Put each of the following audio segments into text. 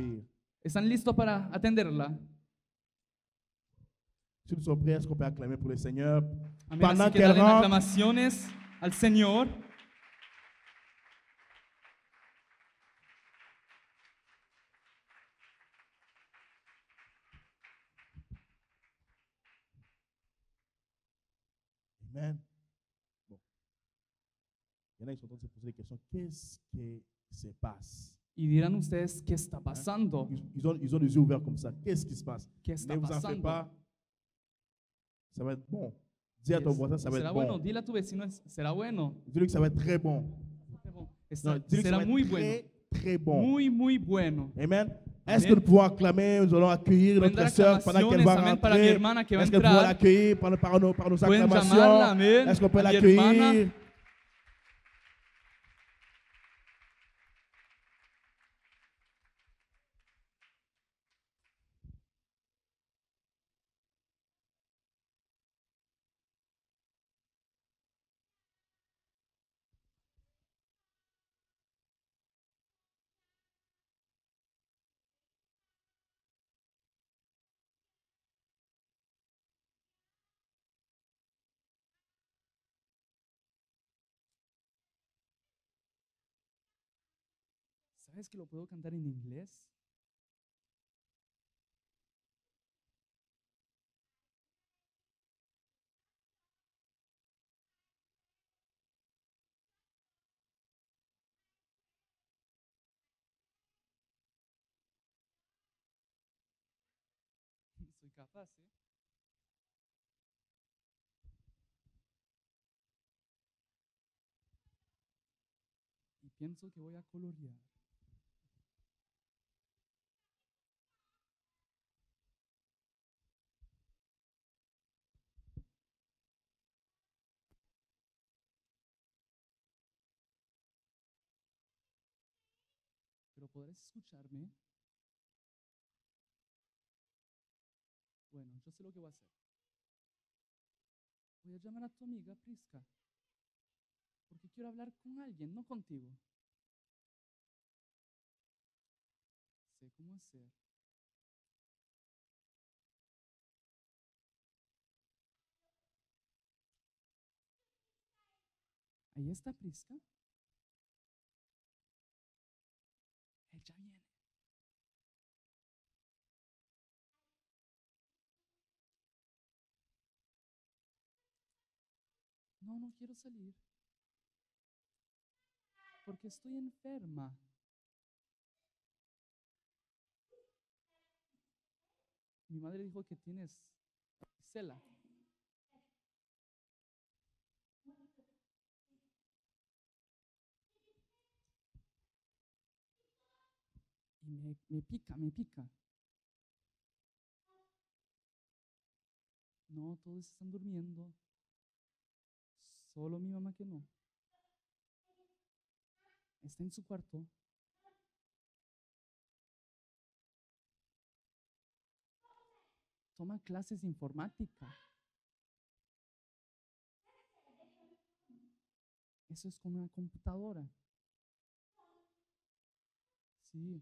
l'accueillir. ¿Están listos para atenderla? Si nous sommes prêts, est-ce qu'on peut acclamer pour le Seigneur Amén. pendant Así que qu'elle dalen rentre? aclamaciones al Señor. Amen. Bon. Il y en a qui sont en train de se poser des questions. Qu'est-ce qui se passe? Y dirán ustedes, ¿qué está pasando? Ils ont les yeux ouverts comme ça. Qu'est-ce qui se passe? ¿Qué Ne está vous en faites pasando? pas. Ça va être bon. Dis à ton voisin, ça va ¿Será être bueno? bon. Dile a tu vecino, será bueno. Dis-lui que ça va être très bon. Non, dis-lui que ça Será va muy être bueno. très bon. Muy, muy bueno. Amen. Est-ce que nous pouvons acclamer? Nous allons accueillir Pueden notre dar sœur pendant qu'elle va aclamaciones, amén, para mi rentrer. hermana que va a Est-ce que nous pouvons entrar. l'accueillir par nos Pueden acclamations? llamarla, amén, Est-ce qu'on peut a mi hermana. l'accueillir? ¿Sabes que lo puedo cantar en inglés? Soy capaz, ¿eh? Y pienso que voy a colorear. Pero podrás escucharme. Bueno, yo sé lo que voy a hacer. Voy a llamar a tu amiga Prisca. Porque quiero hablar con alguien, no contigo. Sé cómo hacer. Ahí está Prisca. Ella viene. No, no quiero salir. Porque estoy enferma. Mi madre dijo que tienes varicela. Y me pica, me pica. No, todos están durmiendo. Solo mi mamá que no. Está en su cuarto. Toma clases de informática. Eso es con una computadora. Sí.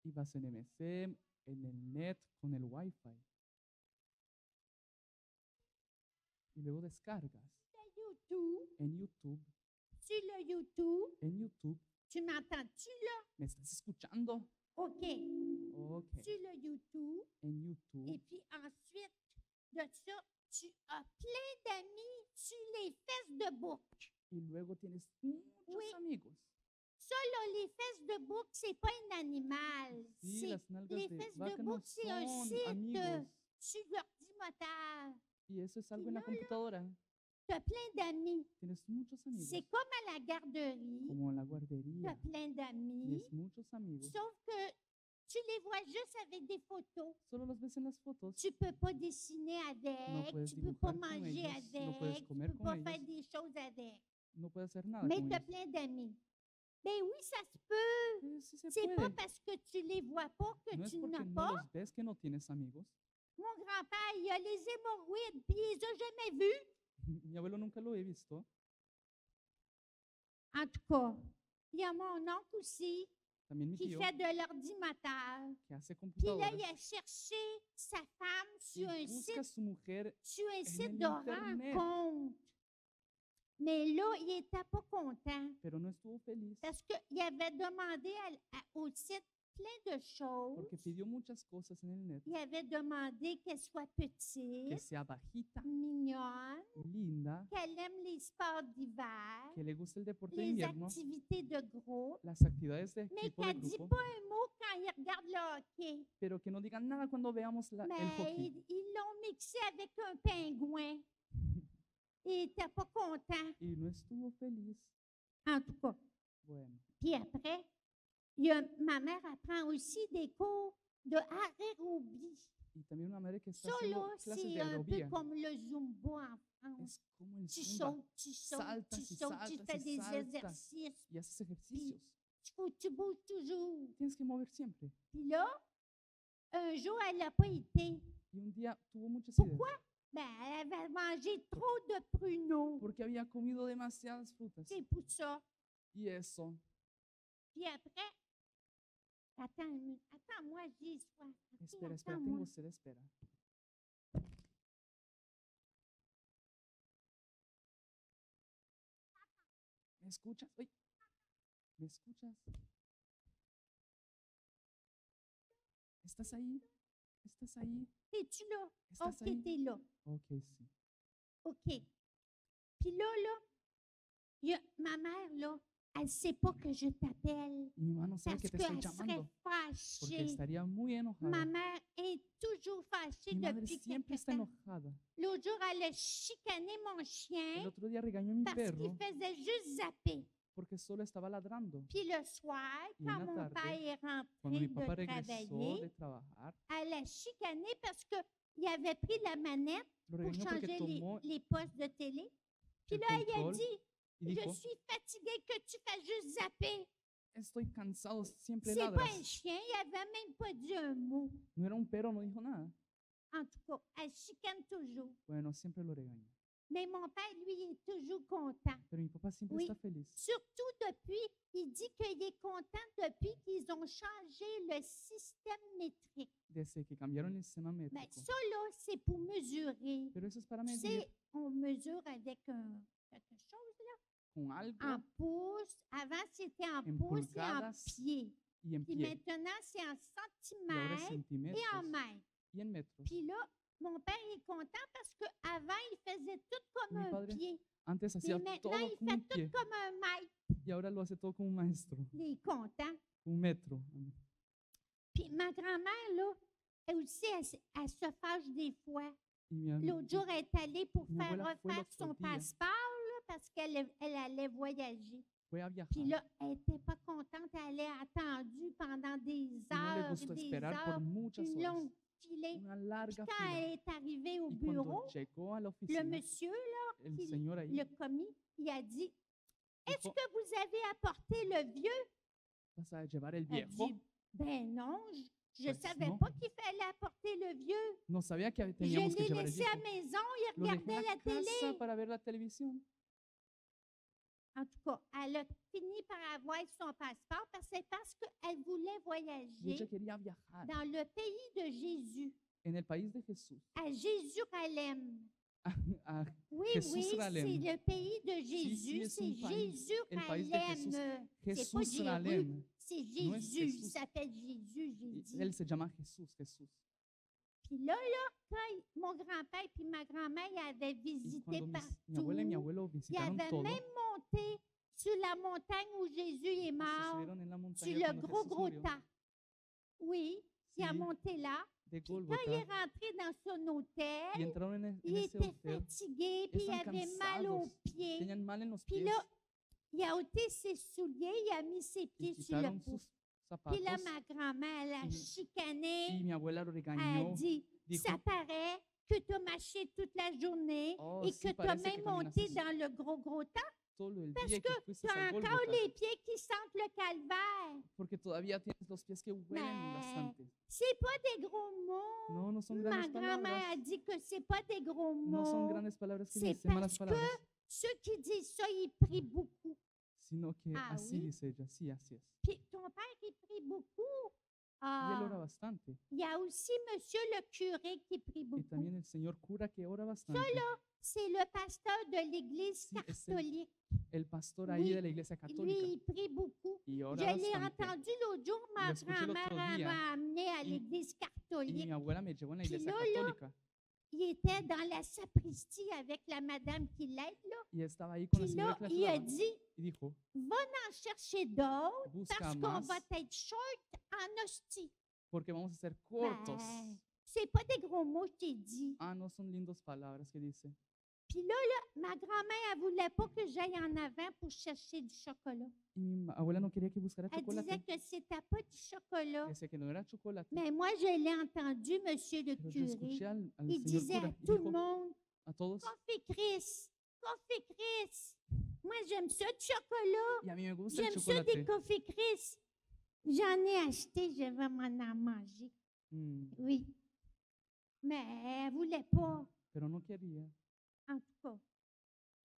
Y vas en MC, en el net, con el Wi-Fi. Y luego descargas YouTube, en YouTube. sur le YouTube, En YouTube. tu m'entends-tu là? ¿Me estás escuchando? OK. Ok. Sur le YouTube, En et YouTube. puis ensuite de ça, tu as plein d'amis sur les fesses de bouc. Y luego tienes muchos Oui. amigos. Ça, là, les fesses de bouc, c'est pas un animal. Sí, C'est las nalgas les de fesses de vaca no bouc, c'est un son site amigos. sur l'ordinateur. Y eso es algo en la computadora. Tu as plein d'amis. Tienes muchos amigos. C'est comme à la garderie. Como en la Tu guardería. as plein d'amis. Tienes muchos amigos. Sauf que tu les vois juste avec des photos. Solo los ves en las fotos. Tu peux pas dessiner avec, puedes tu peux pas dibujar con manger ellos, no avec, puedes tu comer peux con pas ellos. faire des choses avec. No puedes hacer nada Mais con tu as ellos. plein d'amis. Ben oui, ça se peut. Sí se C'est pas puede. parce que tu les vois pas que No es tu porque n'as no pas. los ves que no tienes amigos. Mon grand-père, il a les hémorroïdes, puis il les a jamais vus. Mi abuelo nunca lo he visto. En tout cas, il y a mon oncle aussi También mi qui tío, fait de l'ordinateur. que hace Puis là, il computadoras a cherché sa femme y sur un busca site, a su mujer, sur un en site el de internet. rencontre. Mais là, il n'était pas content pero no estuvo feliz parce qu'il avait demandé au site plein de choses. porque pidió muchas cosas en el net. Il avait demandé qu'elle soit Que petite, sea bajita, mignonne, linda, qu'elle aime les sports d'hiver, que le guste el deporte de les invierno, activités de groupe, las actividades de mais equipo de qu'elle ne dit grupo, pas un mot quand il regarde le hockey. pero que no digan nada cuando veamos el Mais hockey. ils l'ont mixé avec un pingouin. Il n'était pas content, Y no estuvo feliz. en tout cas. Bueno, Puis après, ma mère apprend aussi des cours de aérobie. y también una madre que está Ça, haciendo là, clases c'est de un peu aerobía. comme le Zumba en France. Es como el Tu zumba. sautes, tu sautes, Saltas tu y sautes, tu saltas fais y des saltas. exercices. Y haces ejercicios. Tu bouges toujours. Tienes que mover siempre. Puis là, un jour, elle n'a pas été. Y un día tuvo muchas Pourquoi? ideas. Ben, elle avait mangé trop de pruneaux. Porque había comido demasiadas frutas. C'est pour ça. Y eso. Puis après, attends-moi, j'ai soif. OK, Espera, espera, attends-moi. tengo sed, espera. ¿Me escuchas? Ay, ¿me escuchas? ¿Estás ahí? ¿Estás ahí? Es-tu là? ¿Estás OK, ahí? t'es là. Ok, sí. OK. Puis là, ma mère, là, elle ne sait pas que je t'appelle Y mi mamá no sabe parce que te estoy qu'elle serait llamando porque fâchée. estaría muy Ma enojada. mère est toujours fâchée Mi madre depuis siempre quelque está temps. enojada. L'autre jour, elle a chicané mon El chien otro día regañó a mi parce qu'il perro faisait juste zapper. porque solo estaba ladrando. Puis le soir, Y en quand la mon tarde, père est Cuando mi rentré papá de regresó travailler, de trabajar, elle a chicané parce qu'il avait pris la manette lo pour regañó porque changer tomó les postes de télé. Puis el là, il a control dit, y je dijo, suis fatiguée que tu fasses juste zapper. estoy cansado, siempre C'est pas un ladras. chien, il avait même pas dit un mot. No era un perro, no dijo nada. En tout cas, elle chicane toujours. Bueno, siempre lo regaña. Mais mon père, lui, il est toujours content. Pero mi papá siempre Oui. está feliz. Surtout depuis, il dit qu'il est content depuis qu'ils ont changé le système métrique. Desde que cambiaron el sistema Mais métrico. ça, là, c'est pour mesurer. Pero eso es para Tu medir sais, on mesure avec quelque chose, là, con algo en pouces. Avant, c'était en En pouces et en pulgadas pieds. y en Puis pie. maintenant, c'est en Y ahora es centimètres et en centímetros mètres. y en metros. Puis là, mon père est content parce qu'avant, il faisait tout comme Mi un padre pied. Antes Et hacía maintenant, todo il con fait un tout pie comme un mètre. y ahora lo hace todo como un maestro, Il est content. un metro. Puis ma grand-mère, là, elle aussi, elle se fâche des fois. Y mi, L'autre jour, elle est allée pour Mi faire abuela fue refaire el son otro día. passeport là, parce qu'elle allait voyager. fue a viajar Puis là, elle n'était pas contente. Elle a attendu pendant des y no le heures et gustó des esperar por heures, muchas une horas, longue filée. una larga Quand fila. elle est arrivée au Y cuando bureau, llegó a la le oficina, monsieur, el qui- señor ahí le commis, il a dit, est-ce dijo, que vous avez apporté le vieux? ¿vas a llevar el Elle viejo? dit, ben non, je ne Pues savais non. pas qu'il fallait apporter le vieux. No sabía que Je teníamos que l'ai llevar el laissé à viejo. la maison, il Lo dejé regardait en la la casa télé. para ver la televisión. En tout cas, elle a fini par avoir son passeport parce qu'elle voulait Y voyager ella quería viajar dans le pays de Jésus, en el país de Jesús. à Jérusalem. a Oui, Jesusalem. oui, c'est le pays de sí, Jésus, es c'est un país, el país de Jesús. Jérusalem. C'est pas Jéru, Jesusalem. c'est No es Jésus, il Jesús. s'appelle Jésus, j'ai Y dit. él se llama Jesús, Jesús. Puis là, quand mon grand-père et ma grand-mère ils avaient Y visité cuando mi abuela y mi partout, abuelo ils visitaron avaient todo, même monté sur la montagne où Jésus est se mort, subieron en la sur montaña le cuando gros, Jesús gros murió, tas. Oui, il a sí, monté là. de Puis quand il est Gólgota, rentré dans son y hôtel, entraron en il ese était hotel. fatigué, puis il Estaban avait mal aux cansados, pieds. tenían mal en los Puis pies là, il a ôté ses souliers, il a mis ses y pieds sur le quitaron pouce. sus Puis là, zapatos ma grand-mère, elle a y- chicané. y mi abuela lo Elle regañó. dit, Dijo, ça paraît que tu as marché toute la journée oh, et sí, que tu as parece que même caminaste monté dans le gros, gros tas todo el parce día y que que fuiste tu as al encore Gólgota, les pieds qui sentent le calvaire. porque todavía tienes los pies que huelen Mais bastante. c'est pas des gros mots. No, no son Ma grandes grand-mère a palabras. dit que c'est pas des gros No son mots. grandes palabras que C'est dicen malas parce que palabras, ceux qui disent ça, ils prient beaucoup. sino que Ah, así oui. dice ella, sí, así es. Puis ton père, il prie beaucoup. Y él ora Ah, bastante. il y a aussi monsieur le curé qui prie Y beaucoup. también el señor cura que ora bastante. C'est le pasteur de l'église Sí, es catholique. el pastor ahí Oui, de la iglesia Lui, católica. il prie beaucoup. Y Je ora l'ai bastante. entendu l'autre jour, ma Lo escuché el otro grand-mère día, m'a amené à y- l'église Y catholique. mi abuela me llevó en la Puis iglesia là, católica. Il était dans la sacristie avec la madame qui l'aide, là. Y estaba ahí con la Puis señora là, que la il a ayudaba. dit, Y dijo, va en chercher d'autres busca parce qu'on más va être short en hostie. porque vamos a ser cortos. Ben, c'est pas des gros mots, je t'ai dit. Ah, no son lindas palabras que dice. Puis là, ma grand-mère, elle voulait pas que j'aille en avant pour chercher du chocolat. Y mi abuela no quería que buscara Elle disait chocolate. que c'était pas du chocolat. Decía que no era chocolate. Mais moi, je l'ai entendu, monsieur le Pero yo curé. escuché al Il señor disait à cura y tout le dijo monde, a todos, Café Chris, Café Chris. Moi, j'aime ça du chocolat. y a mí me gusta el J'aime ça des chocolate. Café Chris. J'en ai acheté, je vais m'en en manger. Mm, Oui. Mais elle ne voulait pas, pero no quería. en tout cas.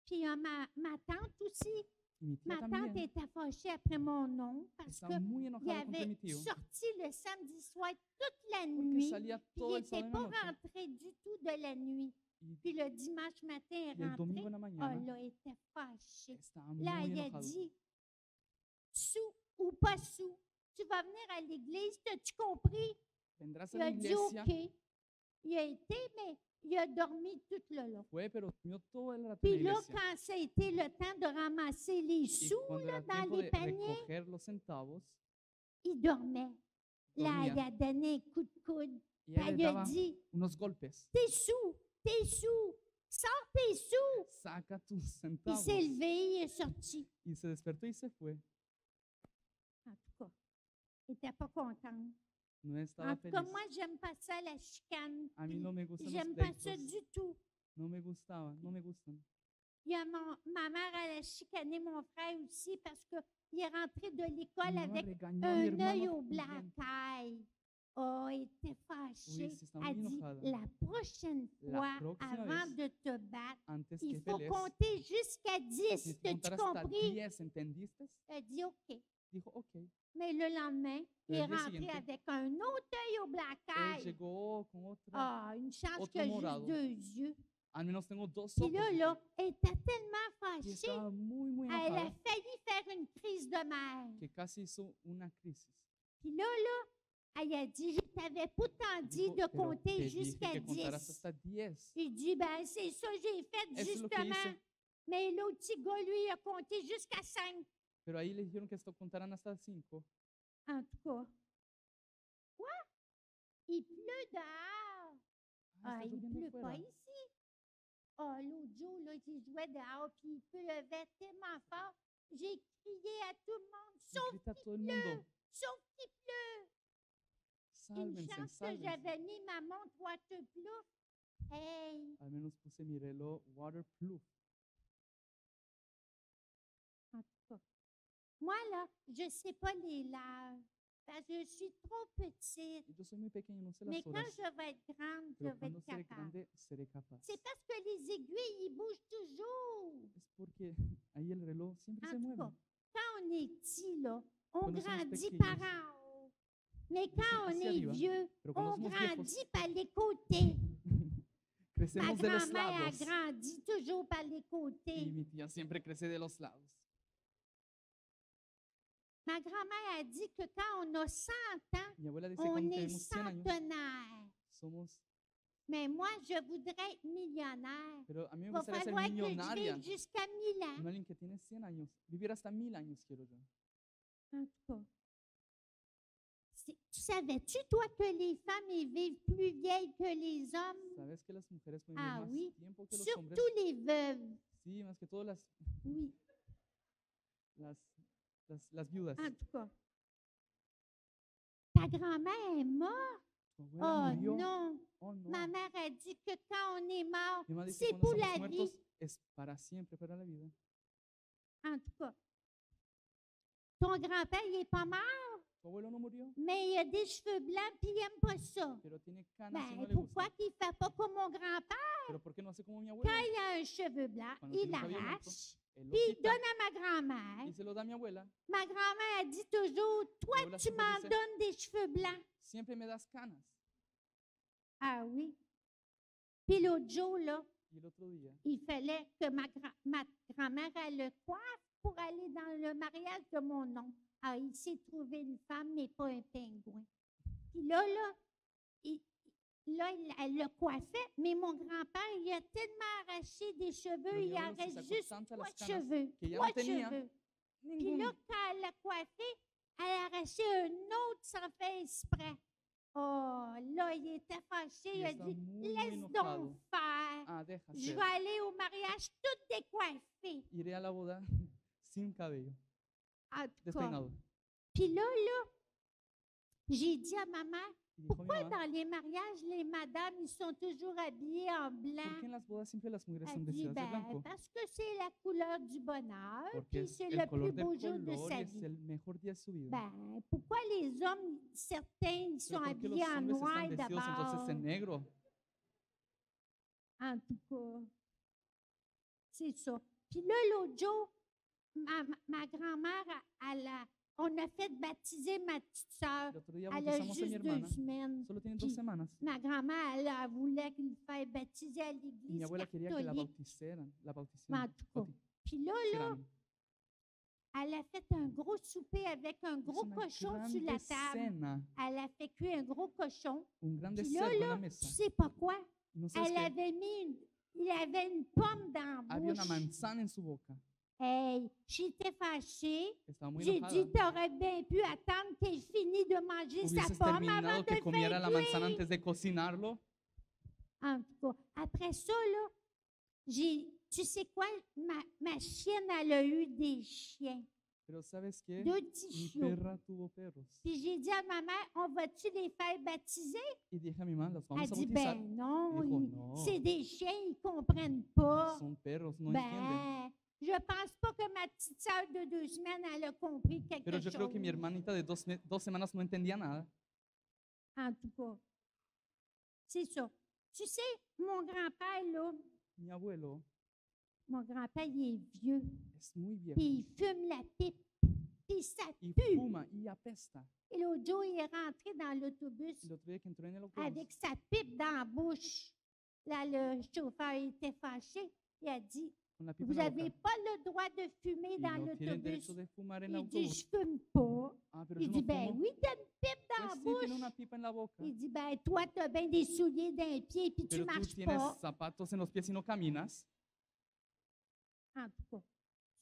Puis ma tante aussi. Y mi tía Ma tante también était fâchée après mon nom parce estaba muy qu'il enojada contra avait mi tío sorti le samedi soir toute la porque nuit. salía Puis todo il el n'était sábado en pas la noche. rentré du tout de la nuit. Y, Puis le dimanche matin, il y est el domingo rentré. en la Oh mañana là, il était fâché. estaba Là, muy il a enojado. dit, sous ou pas sous, tu vas venir à l'église, t'as-tu compris? Vendrás a Il la a dit iglesia. OK. Il a été, mais il a dormi tout le long. Fue, pero durmió todo el rato en la Puis là, iglesia. quand ça a été le temps de ramasser les Y sous cuando là, era dans tiempo les de paniers, recoger los centavos, il dormait. Là, il dormía. a donné un coup de coude. Y Puis él le il a daba dit, unos golpes. tes sous, sors tes sous. Saca tus Il centavos. s'est levé, il est sorti. Y se despertó y se fue. En tout cas, il n'était pas content. No estaba En tout cas, feliz. moi, j'aime pas ça, la chicane. A mí no me gustan los J'aime pas ça pleitos. du tout. No me gustaba, no me gustan. Il y a ma mère, elle a chicané mon frère aussi parce qu'il est rentré de l'école Mi mamá avec regañó a mi un œil hermano au black también. eye. Oh, il était fâché. Oui, sí, está Elle muy dit, enojada. la prochaine La fois, próxima avant vez, de te battre, Antes il que faut pelees, compter jusqu'à 10. tienes que T'as-tu contar hasta compris? 10, ¿entendiste? Elle dit OK. Dijo, ok. Mais le lendemain, il est El día rentré siguiente, avec un autre œil au black Él eye. llegó con otra. Ah, une chance otro qu'il a juste morado. 2 yeux. Al menos tengo dos Puis ojos. là, dijo. elle était tellement Y fâchée, estaba muy elle a enojada failli faire une crise de mère. que casi hizo una crisis. Puis là, elle a dit, je t'avais pourtant dit Dijo, de pero compter te dije jusqu'à que contaras 10. hasta 10. Il dit, ben c'est ça, j'ai fait Eso es lo que justement. hice. Mais l'autre petit gars, lui, il a compté jusqu'à 5. Pero ahí le dijeron que esto contaran hasta 5. En tout cas. Quoi? Il pleut dehors. Ah, Ah, está il lloviendo pleut pas afuera. ici. Ah, l'autre jour, là, il jouait dehors, puis il pleuvait tellement fort. J'ai crié à tout le monde, Y sauf grita a todo el mundo, sauf qu'il pleut. Une sálvense, chance que sálvense. j'avais mis ma montre waterproof. Hey, Al menos puse mi reloj waterproof. en tout cas. Moi, là, je ne sais pas les l'heure, parce que je suis trop petite. Yo soy muy pequeño, no sé Mais las quand horas. je vais être grande, je Pero vais cuando être seré capable. grande, seré capaz. C'est parce que les aiguilles, ils bougent toujours. Es porque ahí el reloj siempre En se tout mueve. cas, quand on est petit, là, on Cuando somos grandit pequeños, par en haut. Mais quand on hacia est arriba, vieux, pero cuando on somos viejos, grandit par les côtés. Ma crecemos de los grand-mère a lados. grandi toujours par les Y côtés. mi tía siempre crece de los lados. Ma grand-mère a dit que quand on a 100 ans, Mi abuela dice on cuando est tenemos 100 años, centenaire. somos. Mais moi, je voudrais être millionnaire. Pero a mí me Il va gustaría ser falloir que je millonaria. vive jusqu'à 1000 ans. No alguien que tiene 100 años. Vivir hasta 1000 años quiero yo. En tout cas. Savais-tu, toi, que les femmes elles vivent plus vieilles que les hommes? ¿Sabes que las mujeres pueden Ah, vivir oui. más tiempo que los hombres? Surtout les veuves. Sí, más que todo Oui, las viudas. en tout cas. Ta grand-mère est morte? Tu abuela Oh murió. non! Oh, no. Ma mère a dit que quand on est mort, Mi mamá dice c'est que pour cuando la estamos vie. muertos es para siempre, para la vida. En tout cas. Ton grand-père, il n'est pas mort, Tu abuelo no murió, mais il a des cheveux blancs puis il n'aime pas ça. pero tiene canas y no Ben, le pourquoi gusta. qu'il ne fait pas comme mon grand-père? Pero ¿por qué no hace como mi Quand abuelo? il a un cheveu blanc, Cuando il tiene un cabello blanco, l'arrache, Él lo puis il quita donne à ma grand-mère. y se lo da a mi abuela. Ma grand-mère a dit toujours, Mi toi, abuela tu siempre m'en dice, donnes des cheveux blancs. siempre me das canas. Ah oui. Puis l'autre jour, là, Y el otro día, il fallait que ma grand-mère elle le coiffe pour aller dans le mariage de mon oncle. Ah, il s'est trouvé une femme, mais pas un pingouin. Puis là, elle le coiffait, mais mon grand-père, il a tellement arraché des cheveux, Pero mi il en abuelo se reste sacó juste tantas 3 las canas cheveux. que ya 3 no tenía cheveux. Puis ninguno. là, quand elle l'a coiffé, elle a arraché un autre sans faire exprès. Oh, là, il était fâché. Y Il a está dit, muy laisse enojado. donc faire. Ah, deja Je ser. vais aller au mariage toute décoiffée. Iré a la boda sin cabello, En tout cas. despeinado. Puis là, j'ai dit à ma mère, Y dijo mi pourquoi mamá, dans les mariages, les madames, ils sont toujours habillées en ¿por qué blanc? en las bodas siempre las mujeres Elle son dit, vestidas de ben, blanco? parce que c'est la couleur du bonheur, Porque puis es c'est el le plus color del beau jour de color sa y es vie. el mejor día de su vida. Ben, pourquoi les hommes, certains, ils sont Pero ¿por qué los habillés en hombres noir están vestidos d'abord? entonces en negro? En tout cas, c'est ça. Puis là, l'autre jour, ma grand-mère, on a fait baptiser ma petite sœur. El otro día Elle a bautizamos a mi juste 2 hermana. semaines. Solo tiene Puis 2 semanas. ma grand-mère, elle voulait qu'il fasse baptiser à Y mi l'église abuela quería que la catholique. bautizaran. La En bautizaran. tout cas. Puis là, elle a fait un gros souper avec un gros Hizo una cochon sur la grande table. cena, Elle a fait cuire un gros cochon. un grande Puis là, cerdo en la tu mesa. sais pas quoi? Y no sabes Elle qué, avait il avait une pomme dans la había una bouche. manzana en su boca. Hey, j'étais fâchée. Estaba muy J'ai enojada. dit, t'aurais bien pu attendre qu'elle finisse de manger sa Hubieses pomme avant terminado de que le comiera faire la manzana cuire. antes de cocinarlo. En tout cas, après ça, là, tu sais quoi? Ma chienne, elle a eu des chiens. Pero ¿sabes qué? 2 petits Mi chiots. perra tuvo perros. Puis j'ai dit à ma mère, on va-tu les faire baptiser? Y dije a mi mamá, los Elle vamos a dit, bautizar. ben non, Dijo, no. c'est des chiens, ils comprennent pas. Son perros, no entienden. Ben, je pense pas que ma petite sœur de 2 semaines, elle a compris quelque Pero yo chose. creo que mi hermanita de 2 semanas no entendía nada. En tout cas, c'est ça. Tu sais, mon grand-père, là, Mi abuelo mon grand-père, il est vieux, es muy viejo puis il fume la pipe, puis ça y pue. fuma y apesta. Et l'autre jour, il est rentré dans l'autobus El otro día que entró en el autobús avec sa pipe dans la bouche. Là, le chauffeur était fâché. Il a dit, con la pipa vous en la n'avez boca. pas le droit de fumer Y dans no tienen derecho l'autobus. de fumar en Il el dit, autobús. je fume pas. Ah, pero Il yo dit, no ben fumo. oui, t'as une pipe dans la Pues sí, tiene una bouche. pipa en la boca. Il dit, ben toi, t'as bien des souliers dans les pieds, puis tu Pero tú marches tienes pas. zapatos en los pies y no caminas. En tout cas,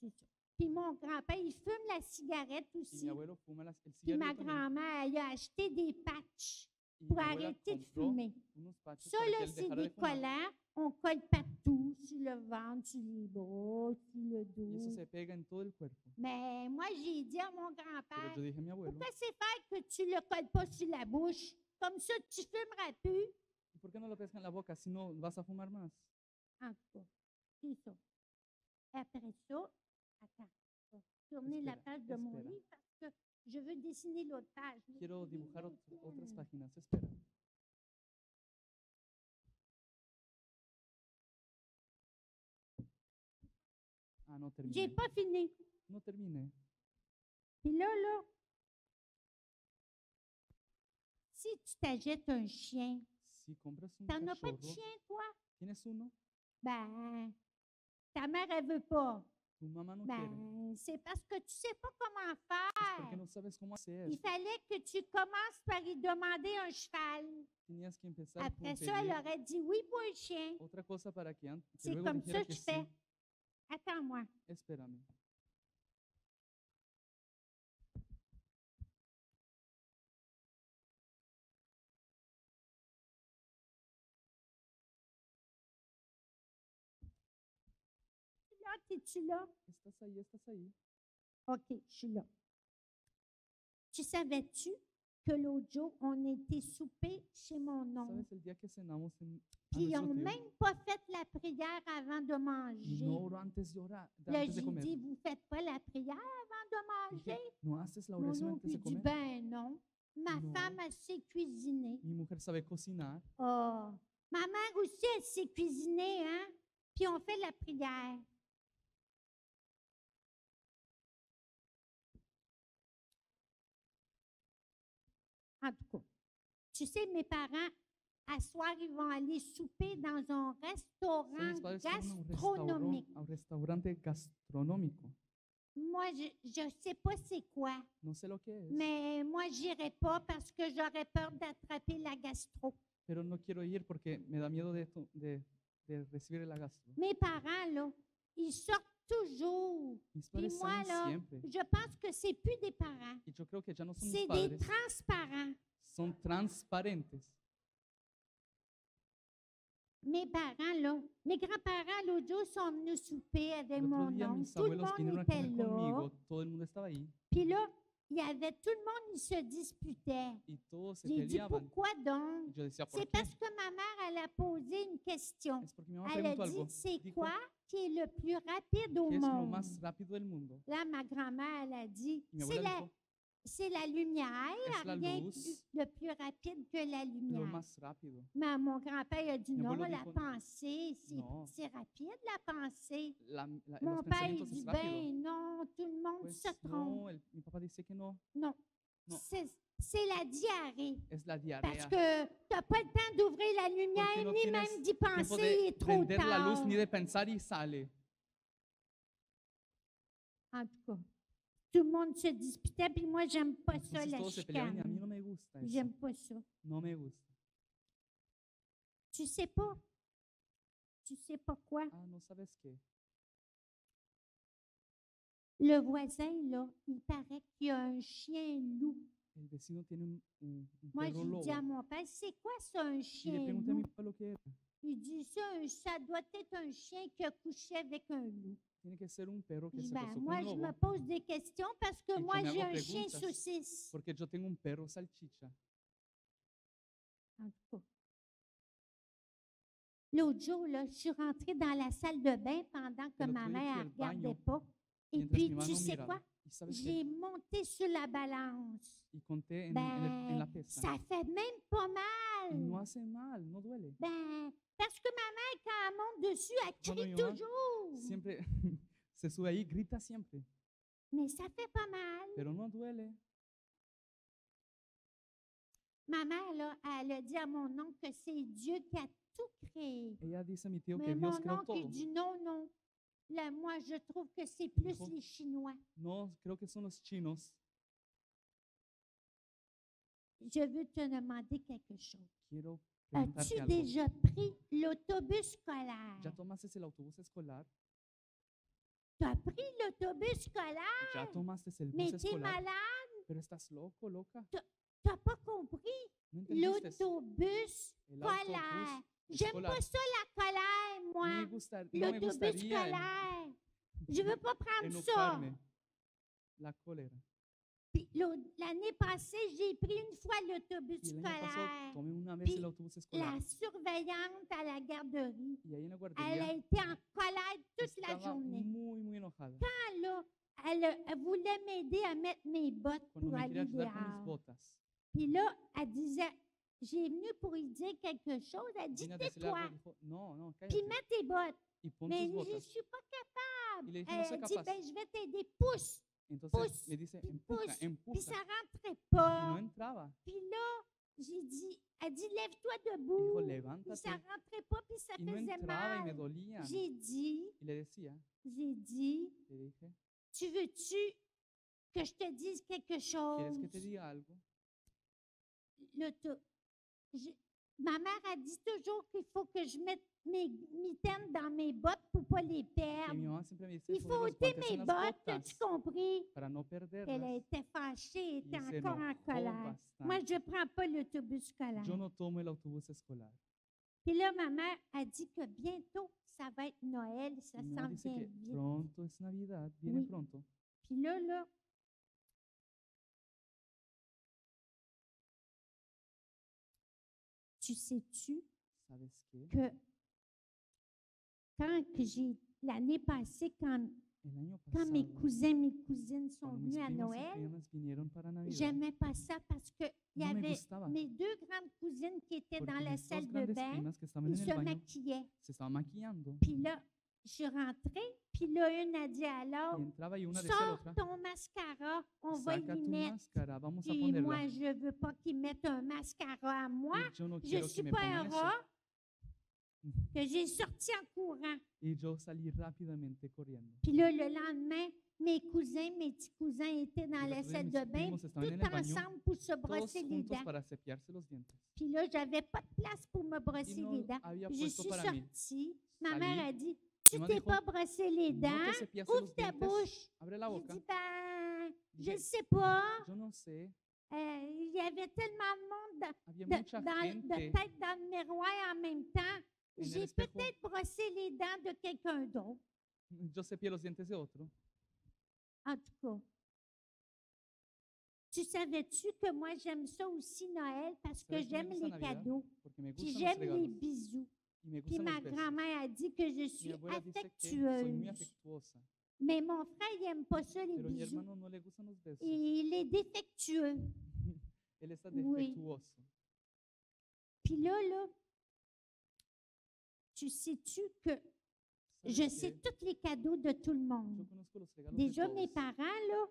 c'est ça. Puis mon grand-père, il fume la cigarette Y aussi. mi abuelo fuma el Puis ma cigarrillo también. grand-mère, elle a acheté des patchs Y pour mi abuela arrêter de compró fumer. unos patches Ça, para que là, él c'est dejara des de fumar. collants. On colle partout, sur le ventre, sur les bras, sur le Y eso dos. se pega en todo el cuerpo. Mais moi, j'ai dit à mon Pero grand-père, yo dije a mi abuelo, pourquoi c'est faire que tu le colles pas sur la bouche? Comme ça, tu fumeras plus. ¿y por qué no lo pesca en la boca si no vas a fumar más? En tout cas, c'est ça. Après ça, attends, je vais tourner la Espera, page de mon espera. livre parce que je veux dessiner l'autre page. Quiero dibujar Bien. otras páginas. Espera. Ah, no J'ai terminé. pas fini. No terminé. Puis là, si tu t'achètes un chien, Si compras un t'en as pas de cachorro, chien, toi? ¿tienes uno? Ben, ta mère, elle veut pas. Tu mamá no quiere. Ben, c'est parce que tu sais pas comment Es porque faire. no sabes cómo hacer. Il fallait que tu commences par lui demander un cheval. Tenías que empezar por Après ça, elle pedir aurait dit oui pour un chien. otra cosa para que C'est luego comme dijera ça que que je fais. sí. Attends-moi. Espérame. Là, es-tu là? ¿Estás ahí? ¿Estás ahí? OK, je suis là. Tu savais-tu que l'autre jour, on était souper chez mon oncle? ¿Sabes el día que cenamos a Puis ils nuestro n'ont tío? même pas fait la prière avant de Y manger. no oró antes de orar, Là, antes de j'ai comer. dit, vous faites pas la prière avant de Dije, manger? ¿no haces la Mon oración oncle antes de il dit, comer? ben non. Ma Non. femme, elle sait cuisiner. Mi mujer sabe cocinar. Oh, ma mère aussi, elle sait cuisiner, hein? Puis on fait la prière. En tout cas, tu sais, mes parents, à soir, ils vont aller souper dans un So, restaurant mis padres fueron gastronomique. a un restaurante gastronómico. Moi, je ne sais pas c'est quoi, No sé lo que es, mais moi, j'irai pas parce que j'aurais peur d'attraper la gastro. pero no quiero ir porque me da miedo de recibir la gastro. Mes parents, là, ils sortent toujours. Mis Puis padres moi, salen là, siempre. je pense que c'est plus des parents. Y yo creo que ya no son mis C'est des padres, transparents. son transparentes. Mes parents, là, mes grands-parents, l'autre jour, sont venus souper avec El otro mon día oncle. mis Tout le abuelos vinieron monde a était comer là. conmigo, todo el mundo estaba ahí Puis là, il y avait tout le monde, ils se disputaient. y todos se J'ai dit, peleaban. pourquoi donc? Y yo decía, ¿por C'est qué? parce que ma mère, elle a posé une question. Es porque mi mamá Elle a preguntó algo. dit, c'est Dijo, quoi qui est le plus rapide au ¿qué es lo monde? más rápido del mundo? Là, ma grand-mère, elle a dit, Y mi abuela dijo, c'est la lumière, es la rien luz, le plus rapide que la lo lumière. más rápido. Mais mon grand-père il a dit, Mi non, abuelo la dijo, pensée, no. c'est rapide, la pensée. Los Mon père, il pensamientos dit, es rápido. ben non, tout le monde Pues se trompe. no, mi papá dice que no, Non, No. c'est la diarrhée. es la Parce diarrea. que tu n'as pas le temps d'ouvrir la lumière, no ni tienes même d'y Tiempo penser, il est trop prender la luz tard. ni de pensar y sale. En tout cas, tout le monde se disputait, puis moi, j'aime pas ça, Entonces la todos se peleaban y a mí chicane. no me gusta eso. J'aime pas ça. No me gusta. Tu sais pas? Tu sais pas quoi? Ah, no sabes qué. Le voisin, là, il paraît qu'il y a un chien loup. El vecino tiene un Moi, perro j'ai lobo. dit à mon père, c'est quoi ça, un Y le chien pregunté a mi loup? papá lo que era. Il dit, ça doit être un chien qui a couché avec un loup. Tiene que ser un perro que Je dis, se ben, acostó con moi, un je lobo. me pose des questions parce que Y yo moi, me j'ai hago un chien preguntas. saucisse. Porque yo tengo un perro salchicha. En tout cas. L'autre jour, là, je suis rentrée dans la salle de bain pendant que El ma otro día mère fui ne al regardait baño pas. Et mientras puis, mi mamá tu no sais miraba. quoi? ¿Y sabes qué? J'ai monté sur la balance. Y conté en Ben, la pesa. ça fait même pas Y no mal. hace mal, no duele. Ben, parce que ma mère, quand elle monte dessus, elle Cuando crie mi mamá toujours. siempre se sube ahí, grita siempre, Mais ça fait pas mal. pero no duele. Ma mère, là, elle a dit à mon oncle que c'est Dieu qui a tout créé. Ella dice a mi tío Mais que mon Dios creó oncle, il todo. dit non, non. Là, moi, je trouve que c'est plus Dijo, les Chinois. No, creo que son los chinos. Je veux te demander quelque chose. Quiero As-tu preguntarte algo. déjà pris l'autobus scolaire? ¿Ya tomaste el autobús escolar? Tu as pris l'autobus scolaire? ¿Ya tomaste el Mais bus tu es escolar? malade? Pero estás loco, loca. Tu n'as pas compris? ¿No entendiste? L'autobus El scolaire. autobús J'aime escolar. pas ça, la colère, No moi. me gustaría L'autobus scolaire. Je veux pas prendre ça. enojarme. La cólera. Puis l'année passée, j'ai pris une fois l'autobus Y el año pasado scolaire. tomé una vez Puis el autobús escolar. La surveillante à la garderie, Y ahí en la elle a guardería été en colère toute la estaba journée. muy enojada. Là, elle voulait m'aider à mettre mes bottes Cuando pour me quería aller ayudar con mis dehors. botas. Puis là, elle disait, j'ai venu pour lui dire quelque chose. Elle dit, Vine a decirle tais-toi, algo, dijo, no, puis cállate. mets tes bottes. Y pon Mais tus je ne botas. suis pas capable. Y le dije, no soy Elle dit, capaz. ben, je vais t'aider, pousse. Entonces pousse, me dice, puis empuja, pousse. Puis empuja. ça rentrait Y no pas. entraba. Puis là, j'ai dit, elle dit, lève-toi Y dijo, debout. Puis levántate. ça rentrait pas, puis ça Y no faisait entraba y me mal. dolía. J'ai dit, Y le decía, le dije, tu veux-tu que je te dise quelque ¿quieres chose? que te diga algo? Ma mère a dit toujours qu'il faut que je mette mes mitaines dans mes bottes pour pas les Que mi perdre. mamá siempre me dice Il poner faut los ôter guantes mes en las bottes, botas as-tu compris? para no Elle perderlas. était fâchée, elle Y était se encore en enojó colère. Moi, bastante. je ne prends pas l'autobus scolaire. Yo no tomo el autobús escolar. Puis là, ma mère a dit que bientôt, ça va être Noël, ça Y mi mamá s'en dice vient que vite. pronto es Navidad, viene Oui. pronto. Puis là, tu sais-tu ¿Sabes qué? que quand que l'année passée, quand El año mes pasado, cousins, mes cousines sont cuando mis venus à primos y Noël, primas vinieron para Navidad, j'aimais pas ça parce que il y no me avait gustaba. mes deux grandes cousines qui étaient Porque dans la mis dos salle de grandes bain, primas que estaban ils en se el baño maquillaient. se estaban maquillando. Puis là, je suis rentrée, puis là, une a dit à Y l'autre, entraba y una decía a la sors otra, ton mascara, on va saca y tu mettre. máscara, vamos a Puis ponerla. moi, je veux pas qu'ils mettent un mascara à moi. Y yo no Je quiero suis que me pas un pongan eso. rat que j'ai sorti en courant. Y yo salí rápidamente corriendo. Puis là, le lendemain, mes cousins, mes petits cousins étaient dans Y la los otros días salle mis de bain, primos estaban en tout el baño, ensemble pour se todos brosser les juntos dents. para cepillarse los dientes. Puis là, j'avais pas de place pour me Y brosser no les dents. había Je puesto suis para mí. sortie. Ma Salí. mère a dit, tu Mi mamá t'es dijo, pas brossé les no dents, te cepillaste ouvre los ta dientes, bouche. abre la J'ai boca. dit, ben, je Dije, ne sais pas. yo no sé, Il y avait tellement de monde había mucha de gente tête dans le miroir en même temps. en el J'ai espejo. peut-être brossé les dents de quelqu'un d'autre. Yo cepillé los dientes de otro. En tout cas, tu savais-tu que moi, j'aime ça aussi, Noël, parce que ¿Sabes que me j'aime gusta les Navidad? cadeaux. Porque me Puis gustan los j'aime les regalos bisous. y me Puis gustan ma los besos. grand-mère a dit que je Mi suis abuela dice que soy muy affectueuse. afectuosa, Mais mon frère, il n'aime pas ça, les pero mi bisous. hermano no le gustan los besos. Et il est défectueux. Él está Oui. defectuoso. Puis là, tu sais-tu que je ¿Sabes sais qué? tous les cadeaux de tout le Yo monde. conozco los regalos Déjà, de mes todos. parents, là,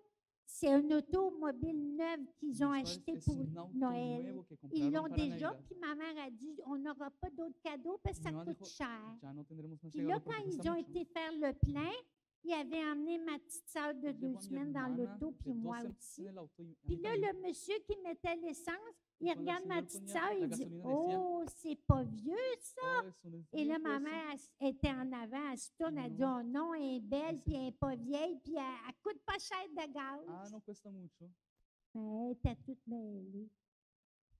c'est un automobile neuve qu'ils Mis ont padres acheté es pour un auto Noël. nuevo que Ils compraron l'ont para déjà, Navidad. puis ma mère a dit, on n'aura pas d'autres cadeaux parce que ça Mi mamá coûte dijo, cher. ya no tendremos más Puis là, regalos quand porque ils cuesta ont mucho. été faire le plein, ils avaient emmené ma petite sœur de Llevó 2 a mi semaines dans hermana l'auto, de puis 2 moi semanas aussi. en el auto y a Puis mí là, también. le monsieur qui mettait l'essence, il Y cuando el regarde ma señor petite ponía sœur, la il dit, gasolina decía, oh, c'est pas vieux, ça. oh, eso no es Et là, viejo ma eso. mère elle était en avant, elle se tourne, Et elle mi dit, maman, oh non, elle est belle, elle puis s'est elle n'est pas vieille, puis elle coûte pas cher de gaz. Ah, no cuesta mucho. Mais elle était toute mêlée.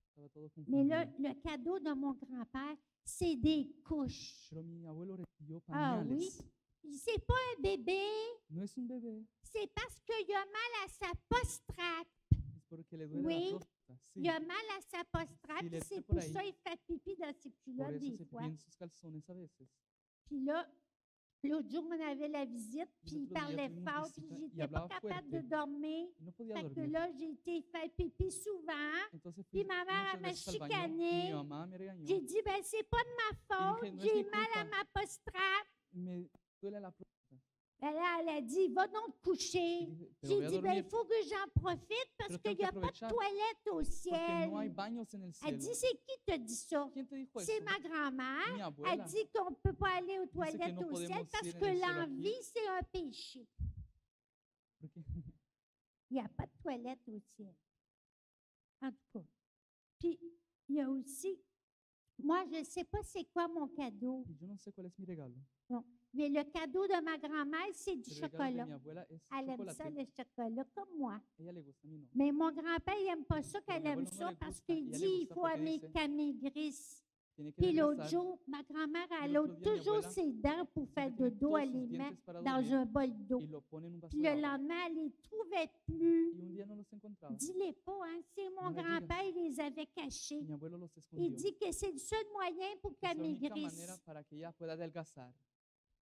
Estaba todo Mais là, confundido. le cadeau de mon grand-père, c'est des couches. Pero mi abuelo recibió Ah oui? pañales. C'est pas un bébé, No es un bebé, c'est parce qu'il a mal à sa postrate. es porque le duele Oui. la próstata. Sí, Il a mal à sa postrate, Si puis le c'est fait por pour ahí, ça qu'il fait pipi dans ses por culottes eso des se fois. piden sus calzones a veces. Puis là, l'autre jour, on avait la visite, puis il l'autre día parlait tuvimos fort, puis visita y j'étais pas hablaba capable de fuerte. dormir. Y no podía Fait que dormir. là, j'ai été faire pipi souvent. Entonces Puis fui ma mère, elle muchas m'a veces al baño y chicané. mi mamá me regañó. J'ai dit, ben c'est pas de ma faute, dije, no es j'ai mi mal à culpa. ma postrate. Me duele la próstata. Ben là, elle a dit, va donc te Y coucher. dije, pero J'ai voy a dit, ben dormir il faut que j'en profite parce Pero qu'il tengo n'y a que pas de aprovechar, toilette au porque ciel. no hay baños en el Elle cielo. dit, c'est qui te dit ça? ¿Quién te dijo C'est eso? ma grand-mère. Mi Elle abuela. dit qu'on ne peut pas aller aux que toilettes no au ciel podemos parce ir en que el cielo aquí. l'envie, c'est un péché. Porque Il n'y a pas de toilette au ciel. En tout cas. Puis, il y a aussi, moi, je ne sais pas c'est quoi mon cadeau, y yo no sé cuál es mi regalo. mais le cadeau de ma grand-mère, c'est du El regalo de chocolat. mi abuela es Elle aime ça, chocolate. le chocolat, comme moi. A ella le gusta, a mí no. Mais mon grand-père, il n'aime pas ça Pero qu'elle mi aime abuelo no ça le parce gusta, qu'il y a le dit il gusta faut porque aimer dice, qu'elle maigrisse. Tiene que Puis l'autre adelgazar. jour, ma grand-mère, Y elle el a otro día mi toujours abuela ses dents pour faire siempre tiene dodo, todos elle sus les met dientes para dans dormir un bol d'eau. y lo pone en un vaso Puis de le agua. lendemain, elle ne les trouvait plus. Y un día no los encontraba. Dis-les pas, hein? C'est mon No le grand-père, il les avait cachés. Mi abuelo los Il escondió. dit que c'est le seul moyen pour Es qu'elle la única maigrisse. manera para que ella pueda adelgazar.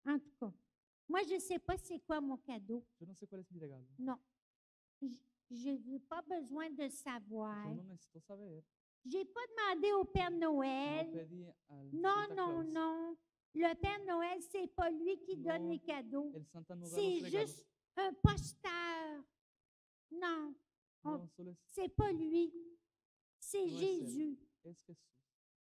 En tout cas, moi, je ne sais pas c'est quoi mon cadeau. Yo no sé cuál es mi regalo. Non. Je n'ai pas besoin de savoir. Yo no necesito saber. Je n'ai pas demandé au Père No Noël. pedí al Non, Santa non, Claus. non. Le Père Noël, c'est pas lui qui donne No, les cadeaux. El Santa no da C'est los regalos. juste un posteur. Non, No, solo es, c'est pas lui. C'est No es él. Jésus. es Jesús.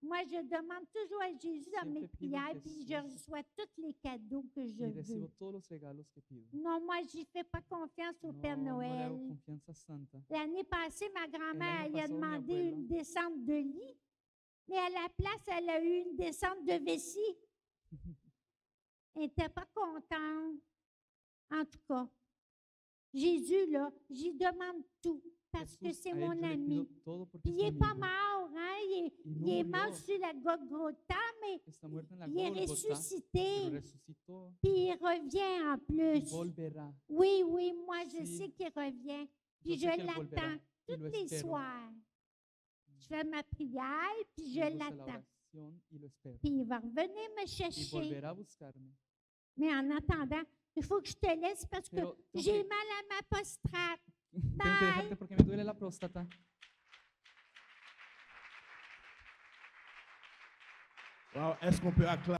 Moi, je demande toujours à Jésus dans mes Siempre pido a prières, puis je Jesús. reçois tous les cadeaux que je Y recibo veux. todos los regalos que pido. Non, moi, je fais pas confiance au Père No, no le Noël. hago confianza santa. L'année passée, ma grand-mère, año elle a pasado, mi demandé abuela. une descente de lit, mais à la place, elle a eu une descente de vessie. Elle n'était pas contente. En tout cas, Jésus, là, j'y demande tout parce que Jesús, c'est a él mon yo le ami. pido todo porque Puis es il mi n'est pas amigo. mort, hein? Y Il no est mort murió. sur la Golgotha, mais Está muerto en la il est Gólgota, pero ressuscité. resucitó Puis il revient en y plus. volverá. Oui, oui, moi, je Sí. sais qu'il revient. Yo Puis sé je que él volverá l'attends y tous lo les espero. soirs. Je fais ma prière, puis je Luego hace la l'attends. oración y lo espero. Puis il va revenir me Y chercher. volverá a buscarme. Mais en attendant, il faut que je te laisse parce que Pero tengo j'ai que, mal à ma postrate. tengo que Bye. dejarte porque me duele la próstata. Wow, est-ce qu'on peut acclamer?